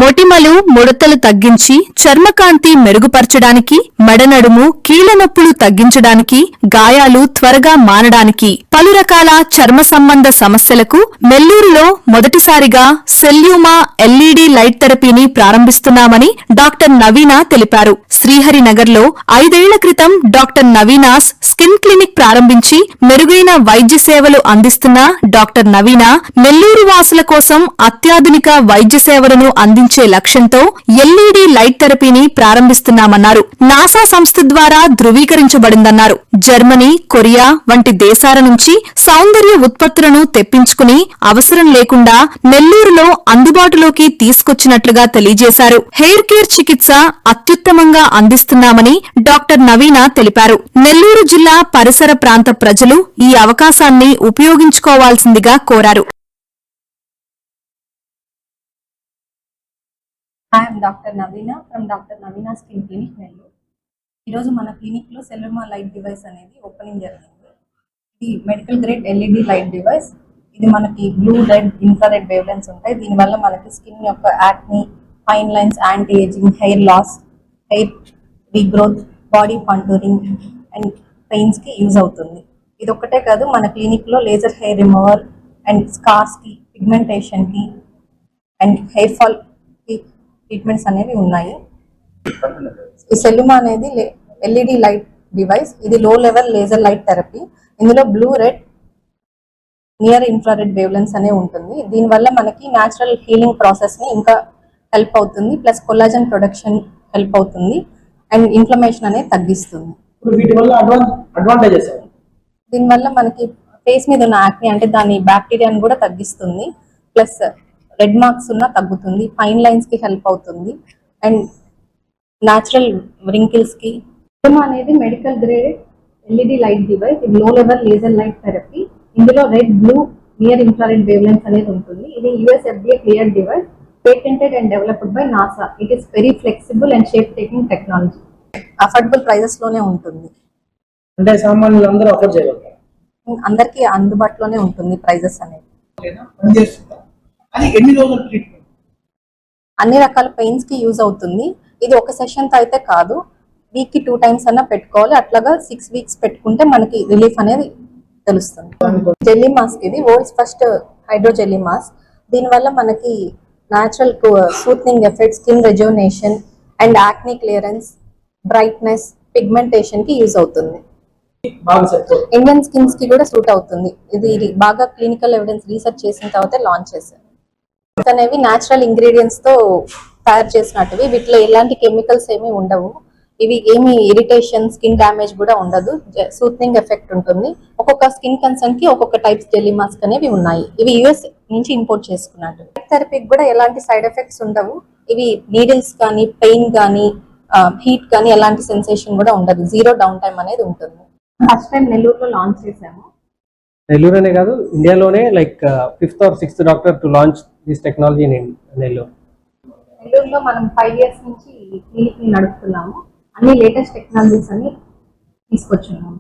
మొటిమలు ముడతలు తగ్గించి చర్మకాంతి మెరుగుపరచడానికి, మెడనడుము కీళ్ల నొప్పులు తగ్గించడానికి, గాయాలు త్వరగా మానడానికి, పలు రకాల చర్మ సంబంధ సమస్యలకు నెల్లూరులో మొదటిసారిగా సెల్యూమా ఎల్ఈడి లైట్ థెరపీని ప్రారంభిస్తున్నామని డాక్టర్ నవీన తెలిపారు. శ్రీహరినగర్లో 5 ఏళ్ల క్రితం డాక్టర్ నవీనాస్ స్కిన్ క్లినిక్ ప్రారంభించి మెరుగైన వైద్య సేవలు అందిస్తున్న డాక్టర్ నవీన నెల్లూరు వాసుల కోసం అత్యాధునిక వైద్య సేవలను అందించే లక్ష్యంతో ఎల్ఈడి లైట్ థెరపీని ప్రారంభిస్తున్నామన్నారు. నాసా సంస్థ ద్వారా ధృవీకరించబడిందన్నారు. జర్మనీ, కొరియా వంటి దేశాల నుంచి సౌందర్య ఉత్పత్తులను తెప్పించుకుని అవసరం లేకుండా నెల్లూరులో అందుబాటులోకి తీసుకొచ్చినట్లుగా తెలియజేశారు. హెయిర్ కేర్ చికిత్స అత్యుత్తమంగా అందిస్తున్నామని డాక్టర్ నవీన తెలిపారు. నెల్లూరు జిల్లా పరిసర ప్రాంత ప్రజలు ఈ అవకాశాన్ని ఉపయోగించుకోవాల్సిందిగా కోరారు. I am Dr. Navina from Dr. Navina Skin Clinic, Nellore. ఈరోజు మన క్లినిక్లో సెల్యూమా లైట్ డివైస్ అనేది ఓపెనింగ్ జరిగింది. ఇది medical grade LED light device. ఇది మనకి blue, red, infrared wavelengths ఉంటాయి. దీనివల్ల మనకి స్కిన్ యొక్క acne, fine lines, anti ageing, hair loss, hair regrowth, body contouring and పెయిన్స్కి యూజ్ అవుతుంది. ఇది ఒక్కటే కాదు, మన క్లినిక్లో లేజర్ హెయిర్ రిమూవర్ అండ్ స్కార్స్కి, పిగ్మెంటేషన్కి అండ్ హెయిర్ ఫాల్ ట్రీట్మెంట్స్ అనేవి ఉన్నాయి. ఈ సెల్యూమా అనేది ఎల్ఈడి లైట్ డివైస్. ఇది low level laser light therapy. ఇందులో blue, red, near infrared wave lens అనే ఉంటుంది. దీనివల్ల మనకి న్యాచురల్ హీలింగ్ ప్రాసెస్ని ఇంకా హెల్ప్ అవుతుంది. ప్లస్ కొల్లాజన్ ప్రొడక్షన్ హెల్ప్ అవుతుంది అండ్ ఇన్ఫ్లమేషన్ అనేది తగ్గిస్తుంది. దీనివల్ల మనకి ఫేస్ మీద ఉన్న యాక్ని అంటే దాని బ్యాక్టీరియాని కూడా తగ్గిస్తుంది. ప్లస్ రెడ్ మార్క్స్ ఉన్నా తగ్గుతుంది. ఫైన్ లైన్స్ కి హెల్ప్ అవుతుంది అండ్ న్యాచురల్ రింకిల్స్ కి. అనేది medical grade LED light device. ఇది low level laser light therapy. ఇందులో red, blue, near infrared wavelengths అనేది ఉంటుంది. ఇది US FDA cleared device, patented and developed by NASA. It is very flexible and shape taking technology. Affordable prices లోనే ఉంటుంది. అంటే సామాన్యులు అందరూ అఫోర్డ్ చేయగలుగుతారు. అందరికీ అందుబాటులోనే ఉంటుంది ప్రైజెస్ అనేది. అన్ని రకాల పెయిన్స్ కి యూజ్ అవుతుంది. ఇది ఒక సెషన్ తో అయితే కాదు, వీక్ కి 2 times అన్నా పెట్టుకోవాలి. అట్లాగా 6 weeks పెట్టుకుంటే మనకి రిలీఫ్ అనేది తెలుస్తుంది. జెల్లీ మాస్క్ ఇది world's first hydro jelly mask. దీనివల్ల మనకి natural soothing effect, skin rejuvenation and acne clearance, brightness, pigmentation కి యూజ్ అవుతుంది. ఇండియన్ స్కిన్స్ కి కూడా సూట్ అవుతుంది. ఇది బాగా క్లినికల్ ఎవిడెన్స్ రీసెర్చ్ చేసిన తర్వాత లాంచ్ చేశారు. అనేవి న్యాచురల్ ఇంగ్రీడియంట్స్ తో తయారు చేసినట్టువి. వీటిలో ఎలాంటి కెమికల్స్ ఏమీ ఉండవు. ఇవి ఏమి ఇరిటేషన్, స్కిన్ డ్యామేజ్ కూడా ఉండదు. సూత్నింగ్ ఎఫెక్ట్ ఉంటుంది. ఒక్కొక్క స్కిన్ కన్సర్న్ కి ఒక్కొక్క టైప్స్ జెల్లీ మాస్క్ అనేవి ఉన్నాయి. ఇవి US నుంచి ఇంపోర్ట్ చేసుకున్నట్టు. థెరపీకి కూడా ఎలాంటి సైడ్ ఎఫెక్ట్స్ ఉండవు. ఇవి నీడిల్స్ కానీ, పెయిన్ కానీ, హీట్ కానీ ఎలాంటి సెన్సేషన్ కూడా ఉండదు. 0 డౌన్ టైం అనేది ఉంటుంది. ఫస్ట్ టైం నెల్లూరులో లాంచ్ చేసాము. నెల్లూరునే కాదు, ఇండియాలోనే like 5th or 6th doctor to launch this technology in Nellore. నెల్లూరులో మనం 5 years నుంచి క్లినిక్ ని నడుపుతున్నాము. అన్ని లేటెస్ట్ టెక్నాలజీస్ అని తీసుకొచ్చున్నాము.